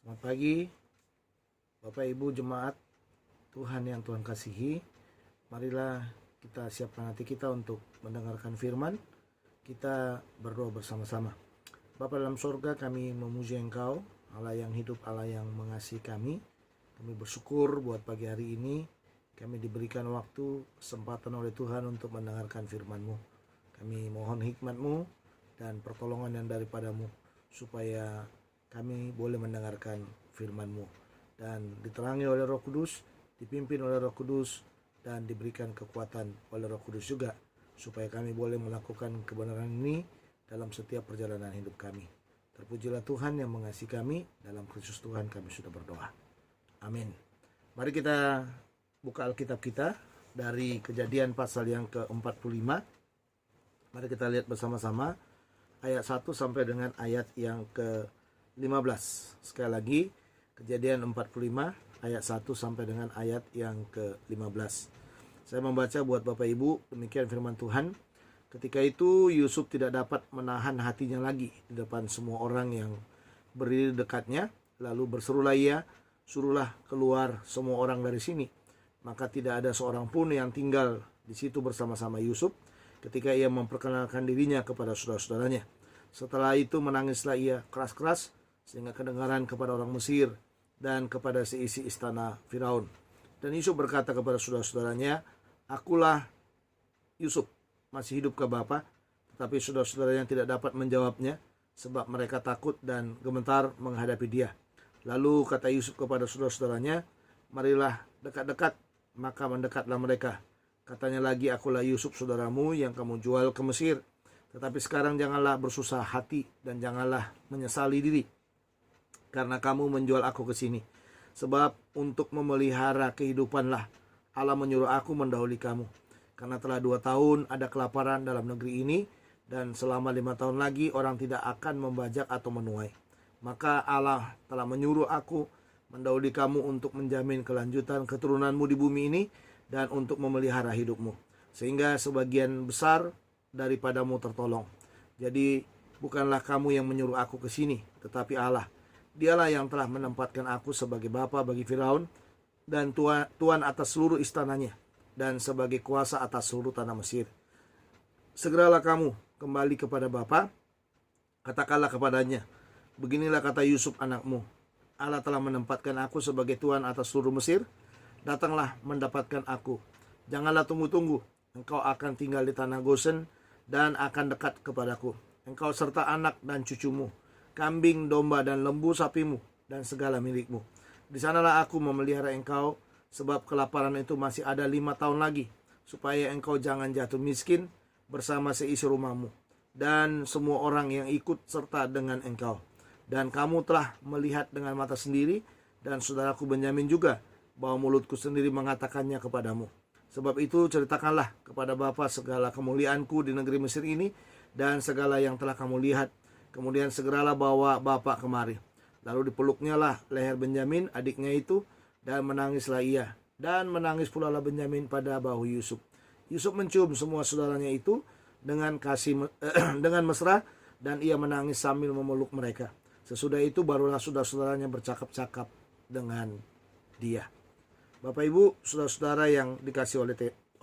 Selamat pagi Bapak Ibu Jemaat Tuhan yang Tuhan kasihi. Marilah kita siapkan hati kita untuk mendengarkan firman. Kita berdoa bersama-sama. Bapa dalam sorga, kami memuji Engkau, Allah yang hidup, Allah yang mengasihi kami. Kami bersyukur buat pagi hari ini kami diberikan waktu, kesempatan oleh Tuhan untuk mendengarkan firman-Mu. Kami mohon hikmat-Mu dan pertolongan yang daripadamu supaya kami boleh mendengarkan firman-Mu dan diterangi oleh Roh Kudus, dipimpin oleh Roh Kudus, dan diberikan kekuatan oleh Roh Kudus juga supaya kami boleh melakukan kebenaran ini dalam setiap perjalanan hidup kami. Terpujilah Tuhan yang mengasihi kami. Dalam Kristus Tuhan kami sudah berdoa. Amin. Mari kita buka Alkitab kita dari Kejadian pasal yang ke-45. Mari kita lihat bersama-sama ayat 1 sampai dengan ayat yang ke-15. Sekali lagi, Kejadian 45 ayat 1 sampai dengan ayat yang ke-15. Saya membaca buat Bapak Ibu, demikian firman Tuhan. Ketika itu Yusuf tidak dapat menahan hatinya lagi di depan semua orang yang berdiri dekatnya. Lalu berserulah ia, suruhlah keluar semua orang dari sini. Maka tidak ada seorang pun yang tinggal di situ bersama-sama Yusuf ketika ia memperkenalkan dirinya kepada saudara-saudaranya. Setelah itu menangislah ia keras-keras sehingga kedengaran kepada orang Mesir dan kepada seisi istana Firaun. Dan Yusuf berkata kepada saudara-saudaranya, "Akulah Yusuf, masih hidupkah Bapa?" Tetapi saudara-saudaranya tidak dapat menjawabnya, sebab mereka takut dan gemetar menghadapi dia. Lalu kata Yusuf kepada saudara-saudaranya, "Marilah dekat-dekat." Maka mendekatlah mereka. Katanya lagi, "Akulah Yusuf saudaramu yang kamu jual ke Mesir. Tetapi sekarang janganlah bersusah hati dan janganlah menyesali diri karena kamu menjual aku ke sini. Sebab untuk memelihara kehidupanlah Allah menyuruh aku mendahului kamu. Karena telah 2 tahun ada kelaparan dalam negeri ini, dan selama 5 tahun lagi orang tidak akan membajak atau menuai. Maka Allah telah menyuruh aku mendahului kamu untuk menjamin kelanjutan keturunanmu di bumi ini dan untuk memelihara hidupmu, sehingga sebagian besar daripadamu tertolong. Jadi bukanlah kamu yang menyuruh aku ke sini, tetapi Allah. Dialah yang telah menempatkan aku sebagai bapa bagi Firaun dan tuan atas seluruh istananya dan sebagai kuasa atas seluruh tanah Mesir. Segeralah kamu kembali kepada bapa, katakanlah kepadanya, beginilah kata Yusuf anakmu, Allah telah menempatkan aku sebagai tuan atas seluruh Mesir. Datanglah mendapatkan aku. Janganlah tunggu-tunggu. Engkau akan tinggal di tanah Gosen dan akan dekat kepadaku. Engkau serta anak dan cucumu, kambing, domba, dan lembu sapimu, dan segala milikmu. Di sanalah aku memelihara engkau, sebab kelaparan itu masih ada 5 tahun lagi, supaya engkau jangan jatuh miskin bersama seisi rumahmu, dan semua orang yang ikut serta dengan engkau. Dan kamu telah melihat dengan mata sendiri, dan saudaraku Benyamin juga, bahwa mulutku sendiri mengatakannya kepadamu. Sebab itu ceritakanlah kepada Bapa segala kemuliaanku di negeri Mesir ini, dan segala yang telah kamu lihat. Kemudian segeralah bawa Bapa kemari. Lalu dipeluknya lah leher Benyamin, adiknya itu, dan menangislah ia. Dan menangis pula lah Benyamin pada bahu Yusuf. Yusuf mencium semua saudaranya itu dengan dengan mesra, dan ia menangis sambil memeluk mereka. Sesudah itu barulah saudara-saudaranya bercakap-cakap dengan dia. Bapak Ibu, saudara-saudara yang dikasih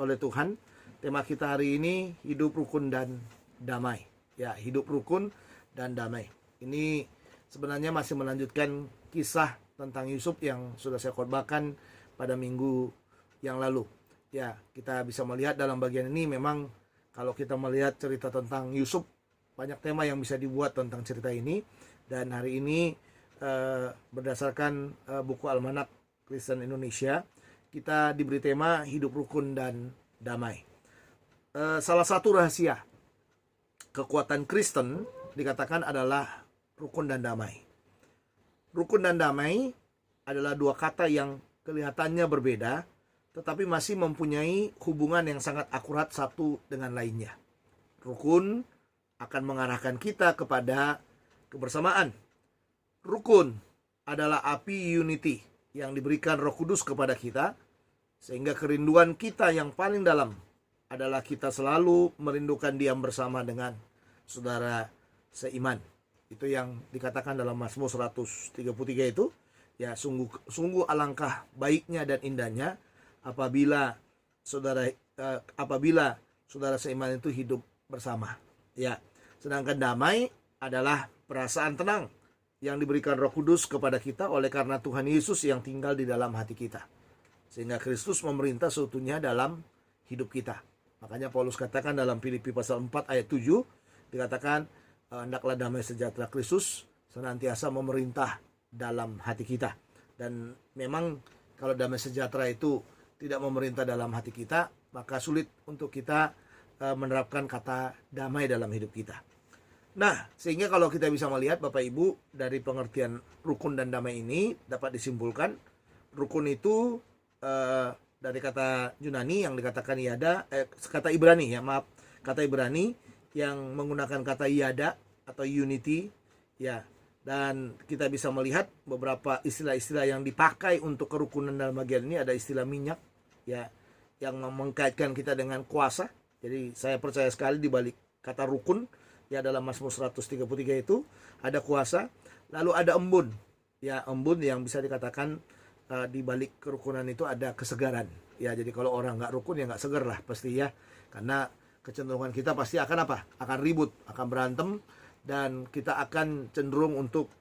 oleh Tuhan, tema kita hari ini hidup rukun dan damai. Ya, hidup rukun dan damai. Ini sebenarnya masih melanjutkan kisah tentang Yusuf yang sudah saya khotbahkan pada minggu yang lalu. Ya, kita bisa melihat dalam bagian ini memang kalau kita melihat cerita tentang Yusuf, banyak tema yang bisa dibuat tentang cerita ini. Dan hari ini berdasarkan buku Almanak Kristen Indonesia, kita diberi tema hidup rukun dan damai. Salah satu rahasia kekuatan Kristen dikatakan adalah rukun dan damai. Rukun dan damai adalah 2 kata yang kelihatannya berbeda, tetapi masih mempunyai hubungan yang sangat akurat satu dengan lainnya. Rukun akan mengarahkan kita kepada kebersamaan. Rukun adalah api unity yang diberikan Roh Kudus kepada kita, sehingga kerinduan kita yang paling dalam adalah kita selalu merindukan diam bersama dengan saudara seiman. Itu yang dikatakan dalam Mazmur 133 itu, ya sungguh alangkah baiknya dan indahnya apabila saudara seiman itu hidup bersama. Ya, sedangkan damai adalah perasaan tenang yang diberikan Roh Kudus kepada kita oleh karena Tuhan Yesus yang tinggal di dalam hati kita. Sehingga Kristus memerintah seutuhnya dalam hidup kita. Makanya Paulus katakan dalam Filipi pasal 4 ayat 7, dikatakan hendaklah damai sejahtera Kristus senantiasa memerintah dalam hati kita. Dan memang kalau damai sejahtera itu tidak memerintah dalam hati kita, maka sulit untuk kita menerapkan kata damai dalam hidup kita. Nah, sehingga kalau kita bisa melihat Bapak Ibu, dari pengertian rukun dan damai ini dapat disimpulkan rukun itu dari kata Yunani yang dikatakan yada, kata Ibrani kata Ibrani yang menggunakan kata yada atau unity, ya. Dan kita bisa melihat beberapa istilah-istilah yang dipakai untuk kerukunan dalam bagian ini. Ada istilah minyak, ya, yang mengkaitkan kita dengan kuasa. Jadi saya percaya sekali di balik kata rukun, ya, dalam Mazmur 133 itu ada kuasa. Lalu ada embun, ya, embun yang bisa dikatakan di balik kerukunan itu ada kesegaran. Ya, jadi kalau orang nggak rukun ya nggak segar lah pasti, ya. Karena kecenderungan kita pasti akan apa? Akan ribut, akan berantem, dan kita akan cenderung untuk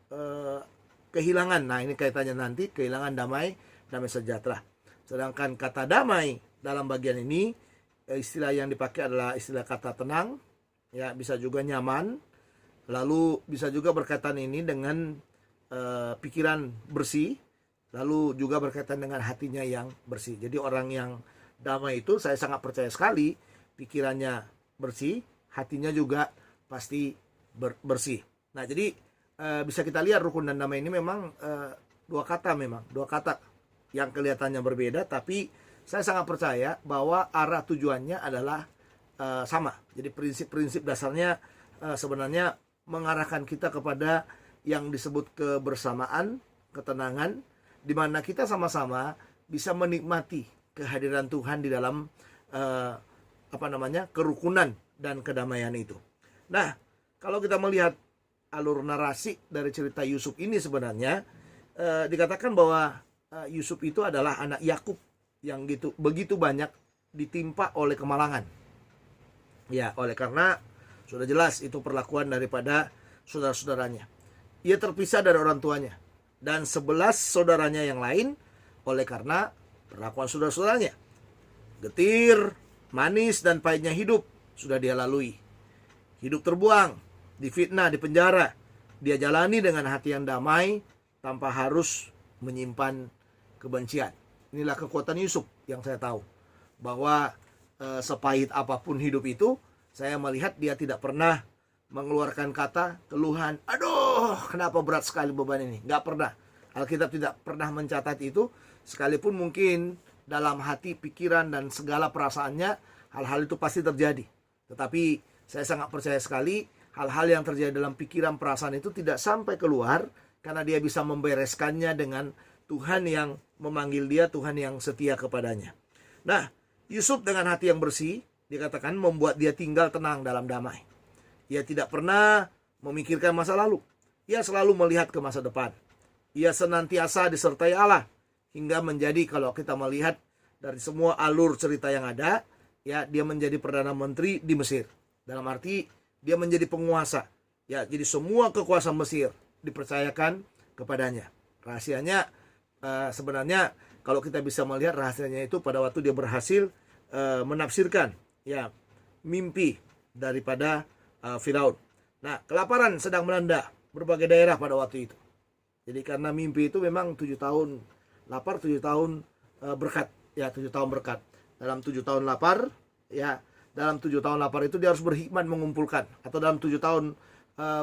kehilangan. Nah, ini kaitannya nanti kehilangan damai sejahtera. Sedangkan kata damai dalam bagian ini, istilah yang dipakai adalah istilah kata tenang, ya, bisa juga nyaman, lalu bisa juga berkaitan ini dengan pikiran bersih, lalu juga berkaitan dengan hatinya yang bersih. Jadi orang yang damai itu saya sangat percaya sekali pikirannya bersih, hatinya juga pasti bersih. Nah, jadi bisa kita lihat rukun dan damai ini memang dua kata yang kelihatannya berbeda, tapi saya sangat percaya bahwa arah tujuannya adalah sama. Jadi prinsip-prinsip dasarnya sebenarnya mengarahkan kita kepada yang disebut kebersamaan, ketenangan, di mana kita sama-sama bisa menikmati kehadiran Tuhan di dalam kerukunan dan kedamaian itu. Nah, kalau kita melihat alur narasi dari cerita Yusuf ini sebenarnya dikatakan bahwa Yusuf itu adalah anak Yakub yang begitu banyak ditimpa oleh kemalangan. Ya, oleh karena sudah jelas itu perlakuan daripada saudara-saudaranya. Ia terpisah dari orang tuanya dan 11 saudaranya yang lain oleh karena perlakuan saudara-saudaranya. Getir, manis dan pahitnya hidup sudah dia lalui. Hidup terbuang, difitnah, dipenjara, dia jalani dengan hati yang damai tanpa harus menyimpan kebencian. Inilah kekuatan Yusuf yang saya tahu, bahwa sepahit apapun hidup itu, saya melihat dia tidak pernah mengeluarkan kata keluhan, aduh kenapa berat sekali beban ini. Nggak pernah. Alkitab tidak pernah mencatat itu, sekalipun mungkin dalam hati, pikiran, dan segala perasaannya hal-hal itu pasti terjadi. Tetapi saya sangat percaya sekali hal-hal yang terjadi dalam pikiran, perasaan itu tidak sampai keluar, karena dia bisa membereskannya dengan Tuhan yang memanggil dia, Tuhan yang setia kepadanya. Nah, Yusuf dengan hati yang bersih, dikatakan membuat dia tinggal tenang dalam damai. Ia tidak pernah memikirkan masa lalu. Ia selalu melihat ke masa depan. Ia senantiasa disertai Allah, hingga menjadi, kalau kita melihat dari semua alur cerita yang ada, ya, dia menjadi Perdana Menteri di Mesir. Dalam arti dia menjadi penguasa. Ya, jadi semua kekuasaan Mesir dipercayakan kepadanya. Rahasianya sebenarnya kalau kita bisa melihat rahasianya itu pada waktu dia berhasil menafsirkan, ya, mimpi daripada Firaun. Nah, kelaparan sedang melanda berbagai daerah pada waktu itu. Jadi karena mimpi itu memang 7 tahun lapar, 7 tahun berkat. Ya, 7 tahun berkat. Dalam 7 tahun lapar, ya, dalam 7 tahun lapar itu dia harus berhikmat mengumpulkan. Atau dalam 7 tahun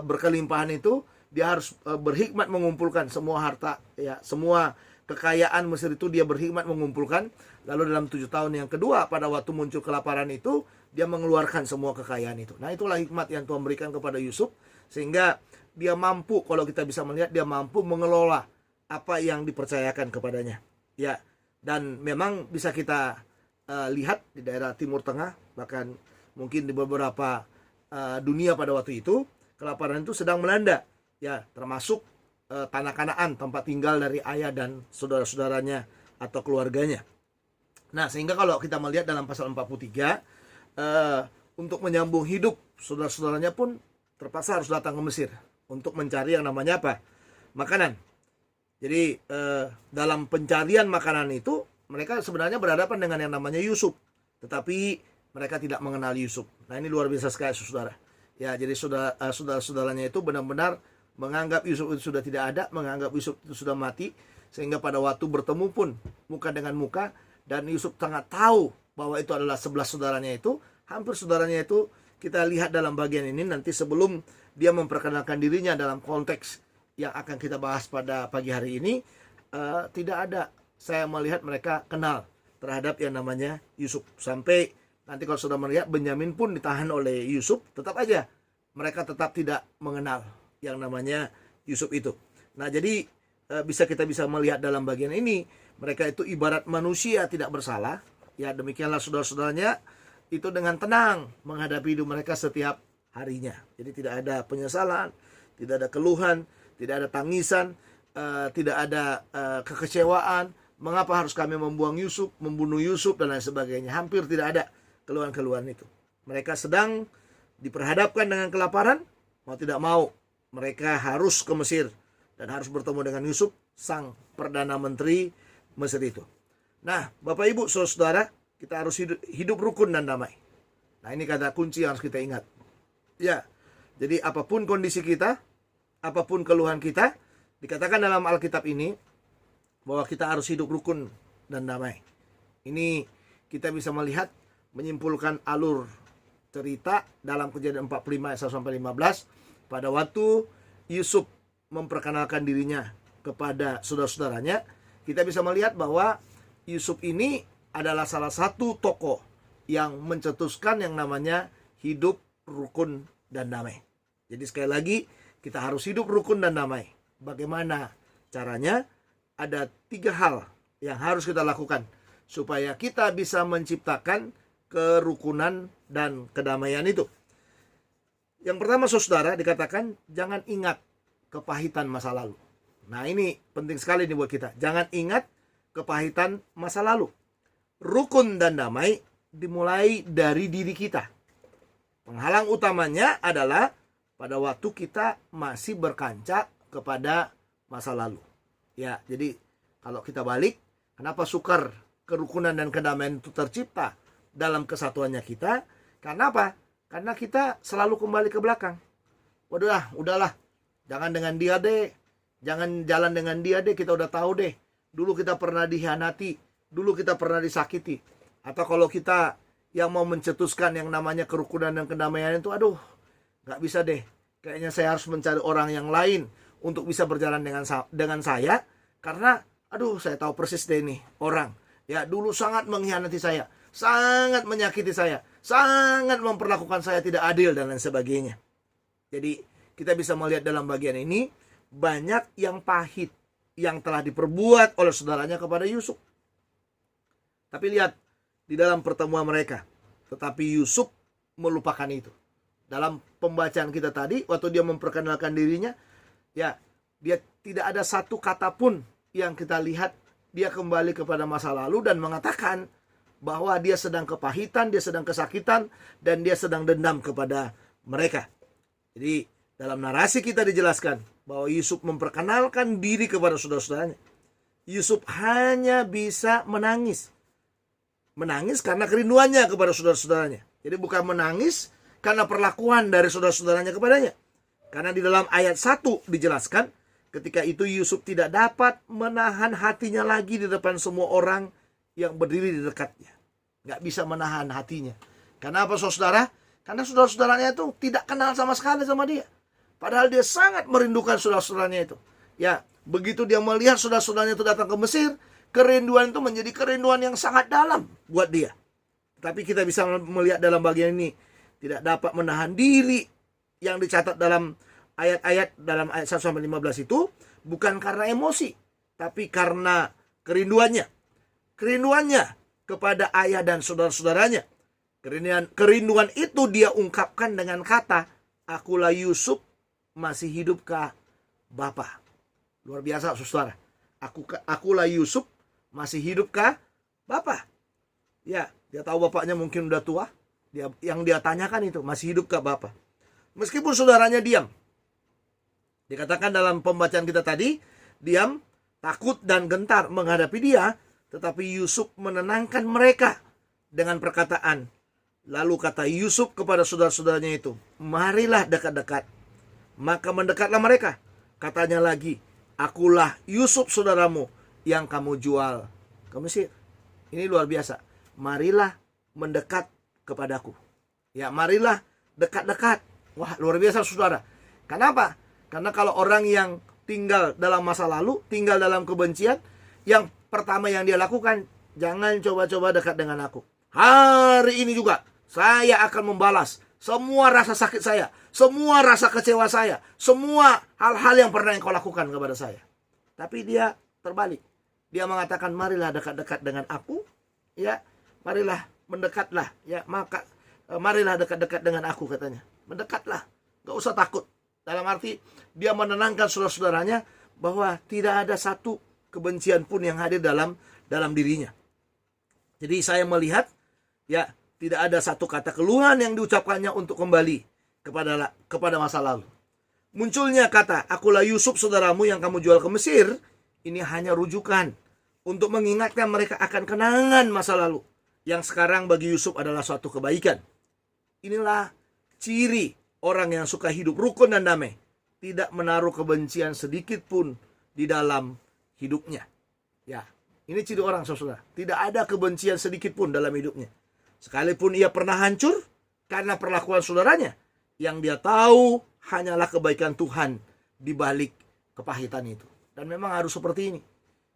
berkelimpahan itu dia harus berhikmat mengumpulkan semua harta, ya, semua kekayaan Mesir itu dia berhikmat mengumpulkan. Lalu dalam 7 tahun yang kedua, pada waktu muncul kelaparan itu, dia mengeluarkan semua kekayaan itu. Nah, itulah hikmat yang Tuhan berikan kepada Yusuf, sehingga dia mampu, kalau kita bisa melihat, dia mampu mengelola apa yang dipercayakan kepadanya. Ya, dan memang bisa kita lihat di daerah Timur Tengah, bahkan mungkin di beberapa dunia pada waktu itu, kelaparan itu sedang melanda. ya termasuk tanah Kanaan, tempat tinggal dari ayah dan saudara-saudaranya atau keluarganya. Nah, sehingga kalau kita melihat dalam pasal 43, untuk menyambung hidup saudara-saudaranya pun terpaksa harus datang ke Mesir untuk mencari yang namanya apa? Makanan. Jadi dalam pencarian makanan itu mereka sebenarnya berhadapan dengan yang namanya Yusuf, tetapi mereka tidak mengenal Yusuf. Nah, ini luar biasa sekali, saudara. Ya, jadi saudara-saudaranya itu benar-benar menganggap Yusuf itu sudah tidak ada, menganggap Yusuf itu sudah mati, sehingga pada waktu bertemu pun muka dengan muka, dan Yusuf sangat tahu bahwa itu adalah 11 saudaranya itu, hampir saudaranya itu. Kita lihat dalam bagian ini nanti sebelum dia memperkenalkan dirinya dalam konteks yang akan kita bahas pada pagi hari ini, tidak ada saya melihat mereka kenal terhadap yang namanya Yusuf. Sampai nanti kalau sudah melihat Benyamin pun ditahan oleh Yusuf, tetap aja mereka tetap tidak mengenal yang namanya Yusuf itu. Nah, jadi kita bisa melihat dalam bagian ini, mereka itu ibarat manusia tidak bersalah. Ya, demikianlah saudara-saudaranya itu dengan tenang menghadapi hidup mereka setiap harinya. Jadi tidak ada penyesalan, tidak ada keluhan, tidak ada tangisan, tidak ada kekecewaan. Mengapa harus kami membuang Yusuf, membunuh Yusuf, dan lain sebagainya. Hampir tidak ada keluhan-keluhan itu. Mereka sedang diperhadapkan dengan kelaparan, mau tidak mau mereka harus ke Mesir dan harus bertemu dengan Yusuf, sang Perdana Menteri Mesir itu. Nah, Bapak Ibu, saudara, kita harus hidup rukun dan damai. Nah, ini kata kunci yang harus kita ingat. Ya, jadi apapun kondisi kita, apapun keluhan kita, dikatakan dalam Alkitab ini bahwa kita harus hidup rukun dan damai. Ini kita bisa melihat, menyimpulkan alur cerita dalam Kejadian 45 ayat 1-15. Pada waktu Yusuf memperkenalkan dirinya kepada saudara-saudaranya, kita bisa melihat bahwa Yusuf ini adalah salah satu tokoh yang mencetuskan yang namanya hidup rukun dan damai. Jadi sekali lagi, kita harus hidup rukun dan damai. Bagaimana caranya? Ada 3 hal yang harus kita lakukan supaya kita bisa menciptakan kerukunan dan kedamaian itu. Yang pertama, saudara, dikatakan jangan ingat kepahitan masa lalu. Nah, ini penting sekali nih buat kita. Jangan ingat kepahitan masa lalu. Rukun dan damai dimulai dari diri kita. Penghalang utamanya adalah pada waktu kita masih berkaca kepada masa lalu. Ya, jadi kalau kita balik, kenapa sukar kerukunan dan kedamaian itu tercipta dalam kesatuannya kita? Karena apa? Karena kita selalu kembali ke belakang. Udahlah. Jangan dengan dia deh. Jangan jalan dengan dia deh. Kita udah tahu deh. Dulu kita pernah dikhianati. Dulu kita pernah disakiti. Atau kalau kita yang mau mencetuskan yang namanya kerukunan dan kedamaian itu, gak bisa deh. Kayaknya saya harus mencari orang yang lain untuk bisa berjalan dengan saya. Karena, saya tahu persis deh nih orang. Ya, dulu sangat mengkhianati saya. Sangat menyakiti saya, sangat memperlakukan saya tidak adil, dan lain sebagainya. Jadi kita bisa melihat dalam bagian ini banyak yang pahit yang telah diperbuat oleh saudaranya kepada Yusuf. Tapi lihat di dalam pertemuan mereka, tetapi Yusuf melupakan itu. Dalam pembacaan kita tadi, waktu dia memperkenalkan dirinya, ya, dia tidak ada satu kata pun yang kita lihat dia kembali kepada masa lalu dan mengatakan bahwa dia sedang kepahitan, dia sedang kesakitan, dan dia sedang dendam kepada mereka. Jadi dalam narasi kita dijelaskan bahwa Yusuf memperkenalkan diri kepada saudara-saudaranya. Yusuf hanya bisa menangis. Menangis karena kerinduannya kepada saudara-saudaranya. Jadi bukan menangis karena perlakuan dari saudara-saudaranya kepadanya. Karena di dalam ayat 1 dijelaskan, ketika itu Yusuf tidak dapat menahan hatinya lagi di depan semua orang yang berdiri di dekatnya. Gak bisa menahan hatinya. Karena apa, saudara? Karena saudara-saudaranya itu tidak kenal sama sekali sama dia. Padahal dia sangat merindukan saudara-saudaranya itu. Ya, begitu dia melihat saudara-saudaranya itu datang ke Mesir, kerinduan itu menjadi kerinduan yang sangat dalam buat dia. Tapi kita bisa melihat dalam bagian ini, tidak dapat menahan diri yang dicatat dalam ayat-ayat dalam ayat 1-15 itu bukan karena emosi, tapi karena kerinduannya. Kerinduannya kepada ayah dan saudara-saudaranya. Kerinduan itu dia ungkapkan dengan kata, akulah Yusuf, masih hidupkah Bapa. Luar biasa, saudara. Akulah Yusuf, masih hidupkah Bapa? Ya, dia tahu bapaknya mungkin udah tua. Yang dia tanyakan itu, masih hidupkah Bapa? Meskipun saudaranya diam. Dikatakan dalam pembacaan kita tadi, diam, takut dan gentar menghadapi dia, tetapi Yusuf menenangkan mereka dengan perkataan. Lalu kata Yusuf kepada saudara-saudaranya itu, marilah dekat-dekat. Maka mendekatlah mereka. Katanya lagi, akulah Yusuf saudaramu yang kamu jual ke Mesir. Ini luar biasa. Marilah mendekat kepadaku. Ya, marilah dekat-dekat. Wah, luar biasa saudara. Kenapa? Karena kalau orang yang tinggal dalam masa lalu, tinggal dalam kebencian, yang pertama yang dia lakukan, jangan coba-coba dekat dengan aku. Hari ini juga saya akan membalas semua rasa sakit saya, semua rasa kecewa saya, semua hal-hal yang pernah engkau lakukan kepada saya. Tapi dia terbalik. Dia mengatakan, marilah dekat-dekat dengan aku, ya, marilah mendekatlah, ya, maka marilah dekat-dekat dengan aku, katanya. Mendekatlah, gak usah takut. Dalam arti dia menenangkan saudara-saudaranya bahwa tidak ada satu kebencian pun yang hadir dalam dirinya. Jadi saya melihat, ya, tidak ada satu kata keluhan yang diucapkannya untuk kembali kepada masa lalu. Munculnya kata, akulah Yusuf saudaramu yang kamu jual ke Mesir, ini hanya rujukan untuk mengingatkan mereka akan kenangan masa lalu, yang sekarang bagi Yusuf adalah suatu kebaikan. Inilah ciri orang yang suka hidup rukun dan damai, tidak menaruh kebencian sedikit pun di dalam hidupnya. Ya, ini ciri orang, saudara. Tidak ada kebencian sedikit pun dalam hidupnya. Sekalipun ia pernah hancur karena perlakuan saudaranya, yang dia tahu hanyalah kebaikan Tuhan di balik kepahitan itu. Dan memang harus seperti ini.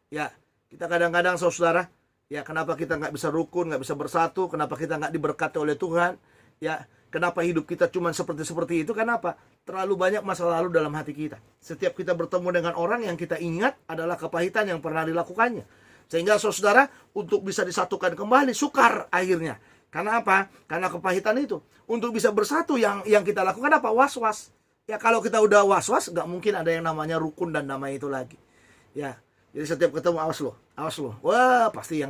Ya, kita kadang-kadang saudara, ya, kenapa kita nggak bisa rukun, nggak bisa bersatu, kenapa kita nggak diberkati oleh Tuhan, ya, kenapa hidup kita cuma seperti itu, kenapa? Terlalu banyak masa lalu dalam hati kita. Setiap kita bertemu dengan orang, yang kita ingat adalah kepahitan yang pernah dilakukannya. Sehingga saudara, untuk bisa disatukan kembali, sukar akhirnya. Karena apa? Karena kepahitan itu. Untuk bisa bersatu, yang kita lakukan apa? Was-was. Ya, kalau kita udah was-was, nggak mungkin ada yang namanya rukun dan damai itu lagi. Ya, jadi setiap ketemu, awas loh. Wah, pasti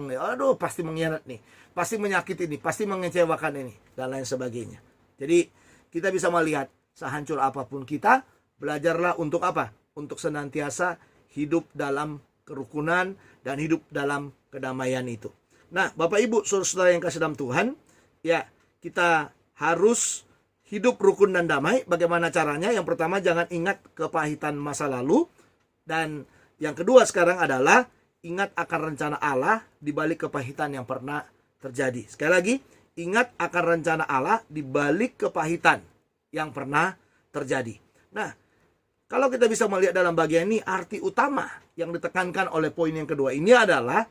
pasti mengkhianat nih. Pasti menyakiti ini, pasti mengecewakan ini, dan lain sebagainya. Jadi, kita bisa melihat, sehancur apapun kita, belajarlah untuk apa? Untuk senantiasa hidup dalam kerukunan dan hidup dalam kedamaian itu. Nah, Bapak Ibu, saudara-saudara yang kasih dalam Tuhan, ya, kita harus hidup rukun dan damai. Bagaimana caranya? Yang pertama, jangan ingat kepahitan masa lalu. Dan yang kedua sekarang adalah ingat akan rencana Allah di balik kepahitan yang pernah terjadi. Sekali lagi, ingat akan rencana Allah di balik kepahitan yang pernah terjadi. Nah, kalau kita bisa melihat dalam bagian ini, arti utama yang ditekankan oleh poin yang kedua ini adalah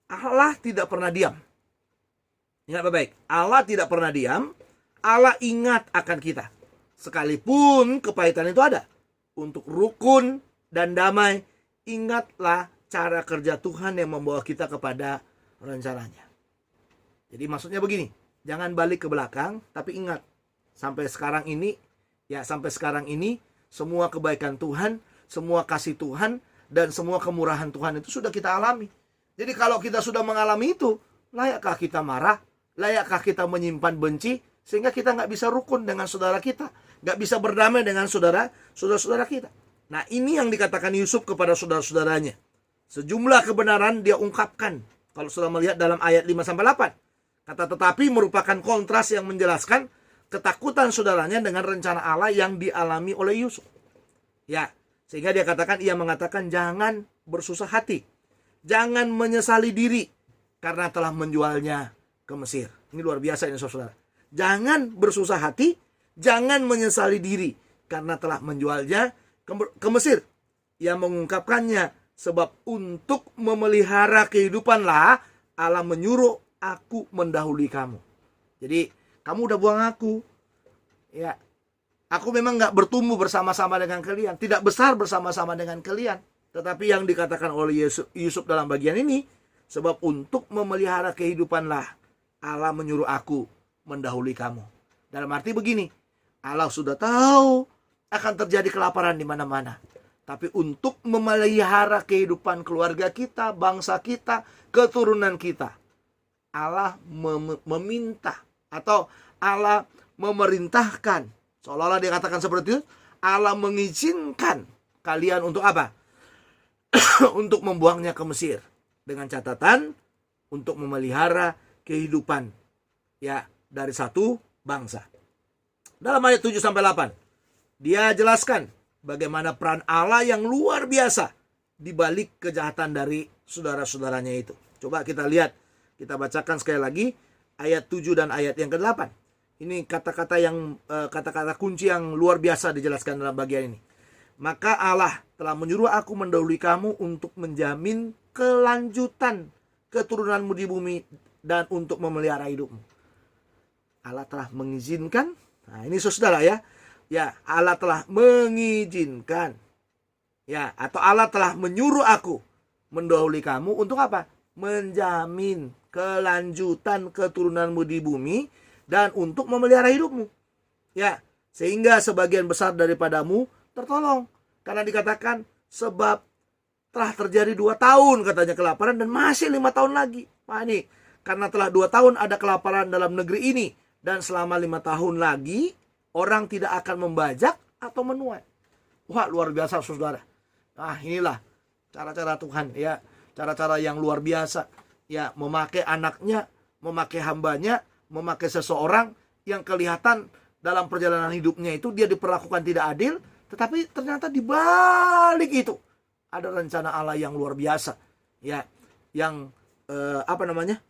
Allah tidak pernah diam. Ingat baik-baik, Allah tidak pernah diam. Allah ingat akan kita. Sekalipun kepahitan itu ada. Untuk rukun dan damai, ingatlah cara kerja Tuhan yang membawa kita kepada rencananya. Jadi maksudnya begini, jangan balik ke belakang, tapi ingat, sampai sekarang ini, semua kebaikan Tuhan, semua kasih Tuhan, dan semua kemurahan Tuhan itu sudah kita alami. Jadi kalau kita sudah mengalami itu, layakkah kita marah? Layakkah kita menyimpan benci? Sehingga kita nggak bisa rukun dengan saudara kita, nggak bisa berdamai dengan saudara-saudara kita. Nah, ini yang dikatakan Yusuf kepada saudara-saudaranya. Sejumlah kebenaran dia ungkapkan. Kalau sudah melihat dalam ayat 5-8. Kata tetapi merupakan kontras yang menjelaskan ketakutan saudaranya dengan rencana Allah yang dialami oleh Yusuf. Ya, sehingga ia mengatakan jangan bersusah hati. Jangan menyesali diri karena telah menjualnya ke Mesir. Ini luar biasa ini saudara. Jangan bersusah hati, jangan menyesali diri karena telah menjualnya ke Mesir. Ia mengungkapkannya, sebab untuk memelihara kehidupanlah Allah menyuruh aku mendahului kamu. Jadi kamu udah buang aku. Ya, aku memang gak bertumbuh bersama-sama dengan kalian, tidak besar bersama-sama dengan kalian. Tetapi yang dikatakan oleh Yusuf dalam bagian ini, sebab untuk memelihara kehidupanlah Allah menyuruh aku mendahului kamu. Dalam arti begini, Allah sudah tahu akan terjadi kelaparan di mana-mana. tapi untuk memelihara kehidupan keluarga kita, bangsa kita, keturunan kita. Allah meminta atau Allah memerintahkan, seolah-olah dia katakan seperti itu, Allah mengizinkan kalian untuk apa? Untuk membuangnya ke Mesir, dengan catatan untuk memelihara kehidupan ya dari satu bangsa. Dalam ayat 7 sampai 8, dia jelaskan bagaimana peran Allah yang luar biasa di balik kejahatan dari saudara-saudaranya itu. Coba kita lihat, kita bacakan sekali lagi ayat 7 dan ayat yang ke-8. Ini kata-kata kunci yang luar biasa dijelaskan dalam bagian ini. Maka Allah telah menyuruh aku mendahului kamu untuk menjamin kelanjutan keturunanmu di bumi dan untuk memelihara hidupmu. Allah telah mengizinkan. Nah, ini saudara ya. Ya, Allah telah mengizinkan. Ya, atau Allah telah menyuruh aku mendahului kamu untuk apa? Menjamin kelanjutan keturunanmu di bumi dan untuk memelihara hidupmu. Ya, sehingga sebagian besar daripadamu tertolong. Karena dikatakan sebab telah terjadi 2 tahun katanya kelaparan dan masih 5 tahun lagi. Nah ini, karena telah 2 tahun ada kelaparan dalam negeri ini dan selama 5 tahun lagi orang tidak akan membajak atau menuai. Wah, luar biasa saudara. Nah inilah cara-cara Tuhan ya, cara-cara yang luar biasa ya, memakai anaknya, memakai hambanya, memakai seseorang yang kelihatan dalam perjalanan hidupnya itu dia diperlakukan tidak adil, tetapi ternyata di balik itu ada rencana Allah yang luar biasa ya, yang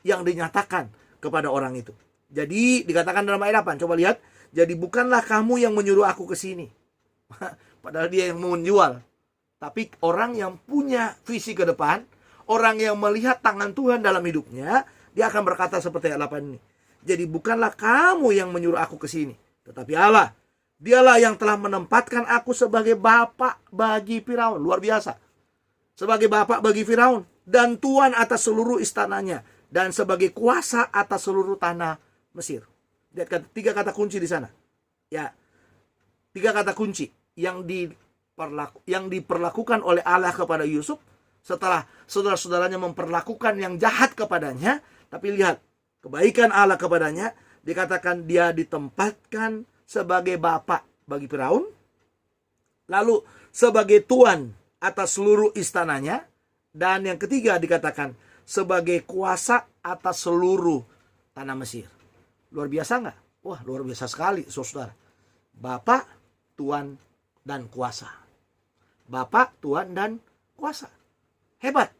yang dinyatakan kepada orang itu. Jadi dikatakan dalam ayat 8, coba lihat, jadi bukanlah kamu yang menyuruh aku ke sini. Padahal dia yang menjual. Tapi orang yang punya visi ke depan, orang yang melihat tangan Tuhan dalam hidupnya, dia akan berkata seperti ayat 8 ini. Jadi bukanlah kamu yang menyuruh aku ke sini, tetapi Allah. Dialah yang telah menempatkan aku sebagai bapak bagi Firaun. Luar biasa. Sebagai bapak bagi Firaun dan tuan atas seluruh istananya dan sebagai kuasa atas seluruh tanah Mesir. Lihat 3 kata kunci di sana. Ya. 3 kata kunci yang diperlakukan oleh Allah kepada Yusuf setelah saudara-saudaranya memperlakukan yang jahat kepadanya, tapi lihat kebaikan Allah kepadanya, dikatakan dia ditempatkan sebagai bapak bagi Firaun, lalu sebagai tuan atas seluruh istananya, dan yang ketiga dikatakan sebagai kuasa atas seluruh tanah Mesir. Luar biasa nggak? Wah, luar biasa sekali saudara. Bapak, tuan, dan kuasa. Bapak, tuan, dan kuasa. Hebat.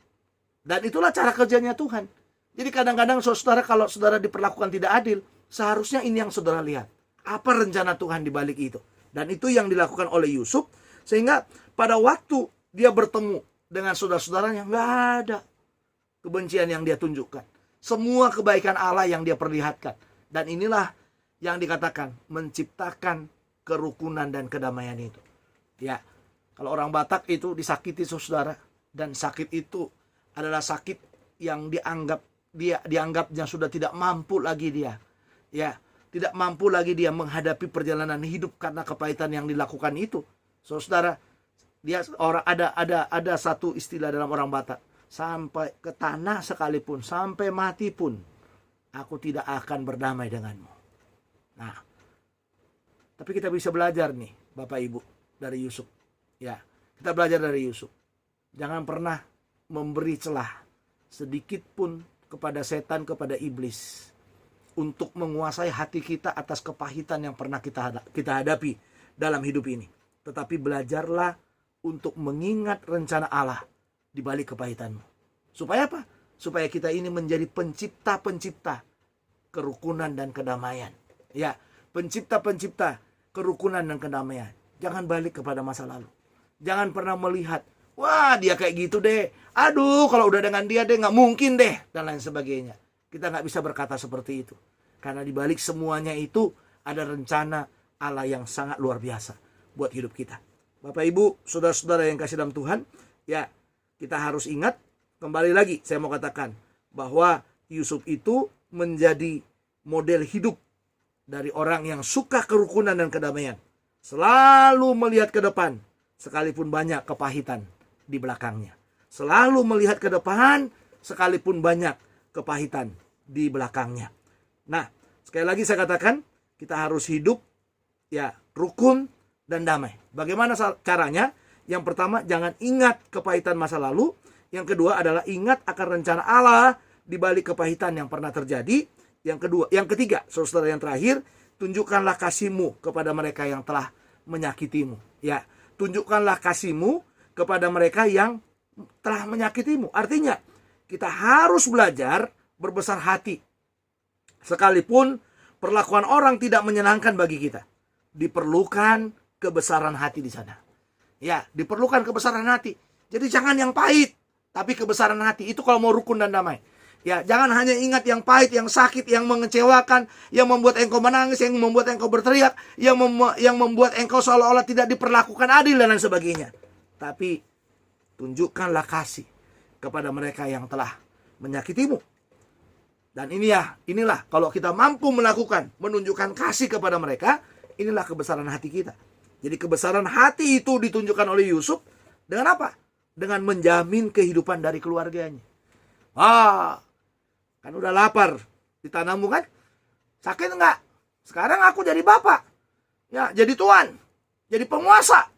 Dan itulah cara kerjanya Tuhan. Jadi kadang-kadang saudara, kalau saudara diperlakukan tidak adil, seharusnya ini yang saudara lihat. Apa rencana Tuhan di balik itu? Dan itu yang dilakukan oleh Yusuf, sehingga pada waktu dia bertemu dengan saudara-saudaranya, nggak ada kebencian yang dia tunjukkan. Semua kebaikan Allah yang dia perlihatkan. Dan inilah yang dikatakan menciptakan kerukunan dan kedamaian itu. Ya, kalau orang Batak itu disakiti saudara, dan sakit itu adalah sakit yang dianggapnya sudah tidak mampu lagi dia. Ya, tidak mampu lagi dia menghadapi perjalanan hidup karena kepahitan yang dilakukan itu. Saudara, dia ada satu istilah dalam orang Batak, sampai ke tanah sekalipun, sampai mati pun aku tidak akan berdamai denganmu. Nah, tapi kita bisa belajar nih Bapak Ibu dari Yusuf. Ya, kita belajar dari Yusuf. Jangan pernah memberi celah sedikit pun kepada setan, kepada iblis, untuk menguasai hati kita atas kepahitan yang pernah kita hadapi dalam hidup ini. Tetapi belajarlah untuk mengingat rencana Allah di balik kepahitanmu. Supaya apa? Supaya kita ini menjadi pencipta-pencipta kerukunan dan kedamaian. Ya, pencipta-pencipta kerukunan dan kedamaian. Jangan balik kepada masa lalu. Jangan pernah melihat, wah dia kayak gitu deh, aduh kalau udah dengan dia deh nggak mungkin deh, dan lain sebagainya. Kita nggak bisa berkata seperti itu. Karena di balik semuanya itu ada rencana Allah yang sangat luar biasa buat hidup kita. Bapak Ibu, saudara-saudara yang kasih dalam Tuhan, ya kita harus ingat, kembali lagi saya mau katakan, bahwa Yusuf itu menjadi model hidup dari orang yang suka kerukunan dan kedamaian. Selalu melihat ke depan, sekalipun banyak kepahitan di belakangnya. Selalu melihat ke depan sekalipun banyak kepahitan di belakangnya. Nah, sekali lagi saya katakan, kita harus hidup rukun dan damai. Bagaimana caranya? Yang pertama, jangan ingat kepahitan masa lalu. Yang kedua adalah ingat akan rencana Allah di balik kepahitan yang pernah terjadi. Yang ketiga, saudara yang terakhir, tunjukkanlah kasihmu kepada mereka yang telah menyakitimu. Ya, tunjukkanlah kasihmu kepada mereka yang telah menyakitimu. Artinya, kita harus belajar berbesar hati. Sekalipun perlakuan orang tidak menyenangkan bagi kita, diperlukan kebesaran hati di sana. Ya, diperlukan kebesaran hati. Jadi jangan yang pahit, tapi kebesaran hati. Itu kalau mau rukun dan damai. Ya, jangan hanya ingat yang pahit, yang sakit, yang mengecewakan, yang membuat engkau menangis, yang membuat engkau berteriak, yang membuat engkau seolah-olah tidak diperlakukan adil dan lain sebagainya. Tapi tunjukkanlah kasih kepada mereka yang telah menyakitimu. Dan inilah kalau kita mampu menunjukkan kasih kepada mereka, inilah kebesaran hati kita. Jadi kebesaran hati itu ditunjukkan oleh Yusuf dengan apa? Dengan menjamin kehidupan dari keluarganya. Kan udah lapar, ditanammu kan? Sakit enggak? Sekarang aku jadi bapak. Ya, jadi tuan. Jadi penguasa.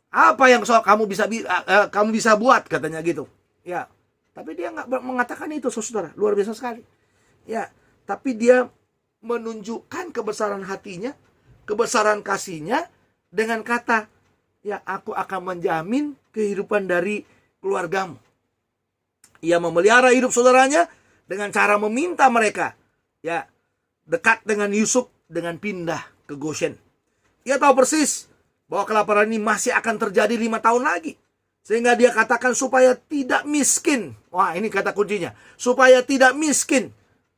Apa yang kamu bisa buat, katanya gitu. Ya, tapi dia enggak mengatakan itu, saudara. Luar biasa sekali. Ya, tapi dia menunjukkan kebesaran hatinya, kebesaran kasihnya dengan kata, ya, aku akan menjamin kehidupan dari keluargamu. Ia memelihara hidup saudaranya dengan cara meminta mereka dekat dengan Yusuf dengan pindah ke Goshen. Ia tahu persis bahwa kelaparan ini masih akan terjadi 5 tahun lagi. Sehingga dia katakan supaya tidak miskin. Wah, ini kata kuncinya. Supaya tidak miskin,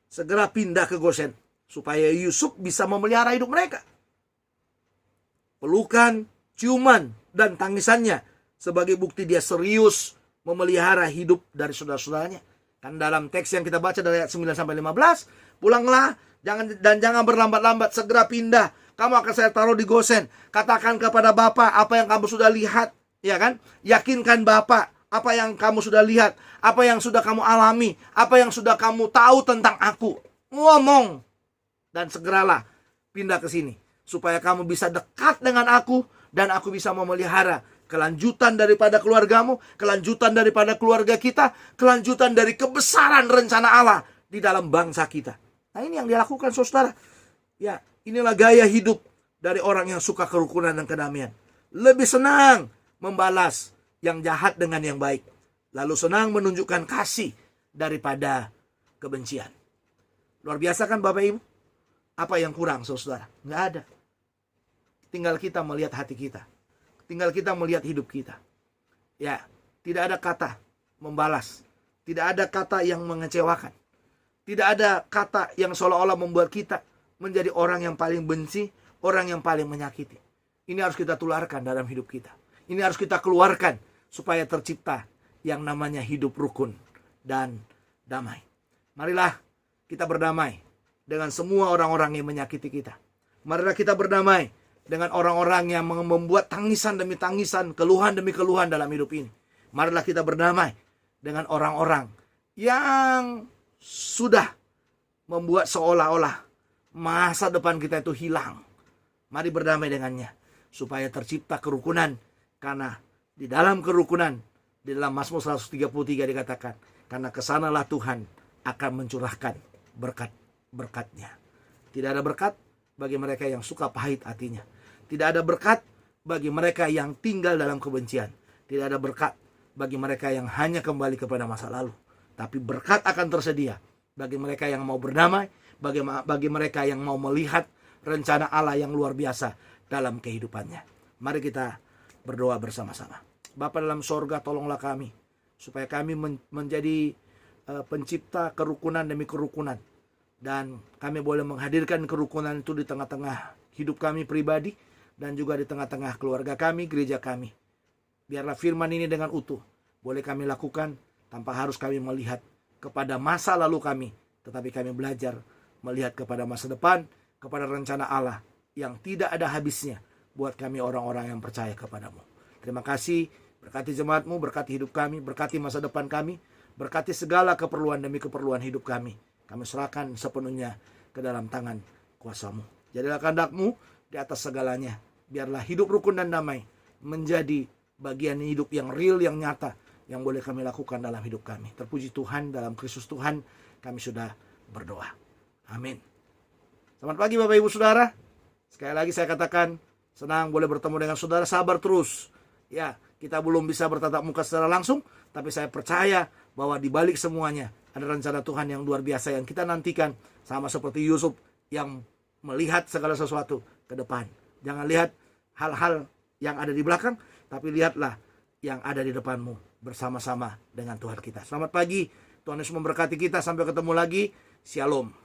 segera pindah ke Goshen. Supaya Yusuf bisa memelihara hidup mereka. Pelukan, ciuman, dan tangisannya sebagai bukti dia serius memelihara hidup dari saudara-saudaranya. Kan dalam teks yang kita baca dari ayat 9-15, pulanglah jangan berlambat-lambat, segera pindah. Kamu akan saya taruh di Goshen. Katakan kepada Bapak apa yang kamu sudah lihat, ya kan? Yakinkan Bapak apa yang kamu sudah lihat, apa yang sudah kamu alami, apa yang sudah kamu tahu tentang aku. Ngomong dan segeralah pindah ke sini supaya kamu bisa dekat dengan aku dan aku bisa memelihara kelanjutan daripada keluargamu, kelanjutan daripada keluarga kita, kelanjutan dari kebesaran rencana Allah di dalam bangsa kita. Nah, ini yang dilakukan, saudara. Ya, inilah gaya hidup dari orang yang suka kerukunan dan kedamaian. Lebih senang membalas yang jahat dengan yang baik. Lalu senang menunjukkan kasih daripada kebencian. Luar biasa kan Bapak Ibu? Apa yang kurang, saudara? Nggak ada. Tinggal kita melihat hati kita. Tinggal kita melihat hidup kita. Ya, tidak ada kata membalas. Tidak ada kata yang mengecewakan. Tidak ada kata yang seolah-olah membuat kita menjadi orang yang paling benci, orang yang paling menyakiti. Ini harus kita tularkan dalam hidup kita. Ini harus kita keluarkan supaya tercipta yang namanya hidup rukun dan damai. Marilah kita berdamai dengan semua orang-orang yang menyakiti kita. Marilah kita berdamai dengan orang-orang yang membuat tangisan demi tangisan, keluhan demi keluhan dalam hidup ini. Marilah kita berdamai dengan orang-orang yang sudah membuat seolah-olah masa depan kita itu hilang. Mari berdamai dengannya supaya tercipta kerukunan. Karena di dalam kerukunan, di dalam Mazmur 133 dikatakan, karena kesanalah Tuhan akan mencurahkan berkat-berkatnya. Tidak ada berkat bagi mereka yang suka pahit hatinya. Tidak ada berkat bagi mereka yang tinggal dalam kebencian. Tidak ada berkat bagi mereka yang hanya kembali kepada masa lalu. Tapi berkat akan tersedia bagi mereka yang mau berdamai, bagi mereka yang mau melihat rencana Allah yang luar biasa dalam kehidupannya. Mari kita berdoa bersama-sama. Bapa dalam sorga, tolonglah kami supaya kami menjadi pencipta kerukunan demi kerukunan. Dan kami boleh menghadirkan kerukunan itu di tengah-tengah hidup kami pribadi dan juga di tengah-tengah keluarga kami, gereja kami. Biarlah firman ini dengan utuh boleh kami lakukan tanpa harus kami melihat kepada masa lalu kami, tetapi kami belajar melihat kepada masa depan, kepada rencana Allah yang tidak ada habisnya buat kami orang-orang yang percaya kepadamu. Terima kasih, berkati jemaatmu, berkati hidup kami, berkati masa depan kami, berkati segala keperluan demi keperluan hidup kami. Kami serahkan sepenuhnya ke dalam tangan kuasa-Mu. Jadilah kehendak-Mu di atas segalanya. Biarlah hidup rukun dan damai menjadi bagian hidup yang real, yang nyata, yang boleh kami lakukan dalam hidup kami. Terpuji Tuhan, dalam Kristus Tuhan kami sudah berdoa. Amin. Selamat pagi Bapak Ibu Saudara. Sekali lagi saya katakan, senang boleh bertemu dengan saudara. Sabar terus. Ya, kita belum bisa bertatap muka secara langsung, tapi saya percaya bahwa di balik semuanya ada rencana Tuhan yang luar biasa yang kita nantikan, sama seperti Yusuf yang melihat segala sesuatu ke depan. Jangan lihat hal-hal yang ada di belakang, tapi lihatlah yang ada di depanmu bersama-sama dengan Tuhan kita. Selamat pagi, Tuhan Yesus memberkati kita. Sampai ketemu lagi. Shalom.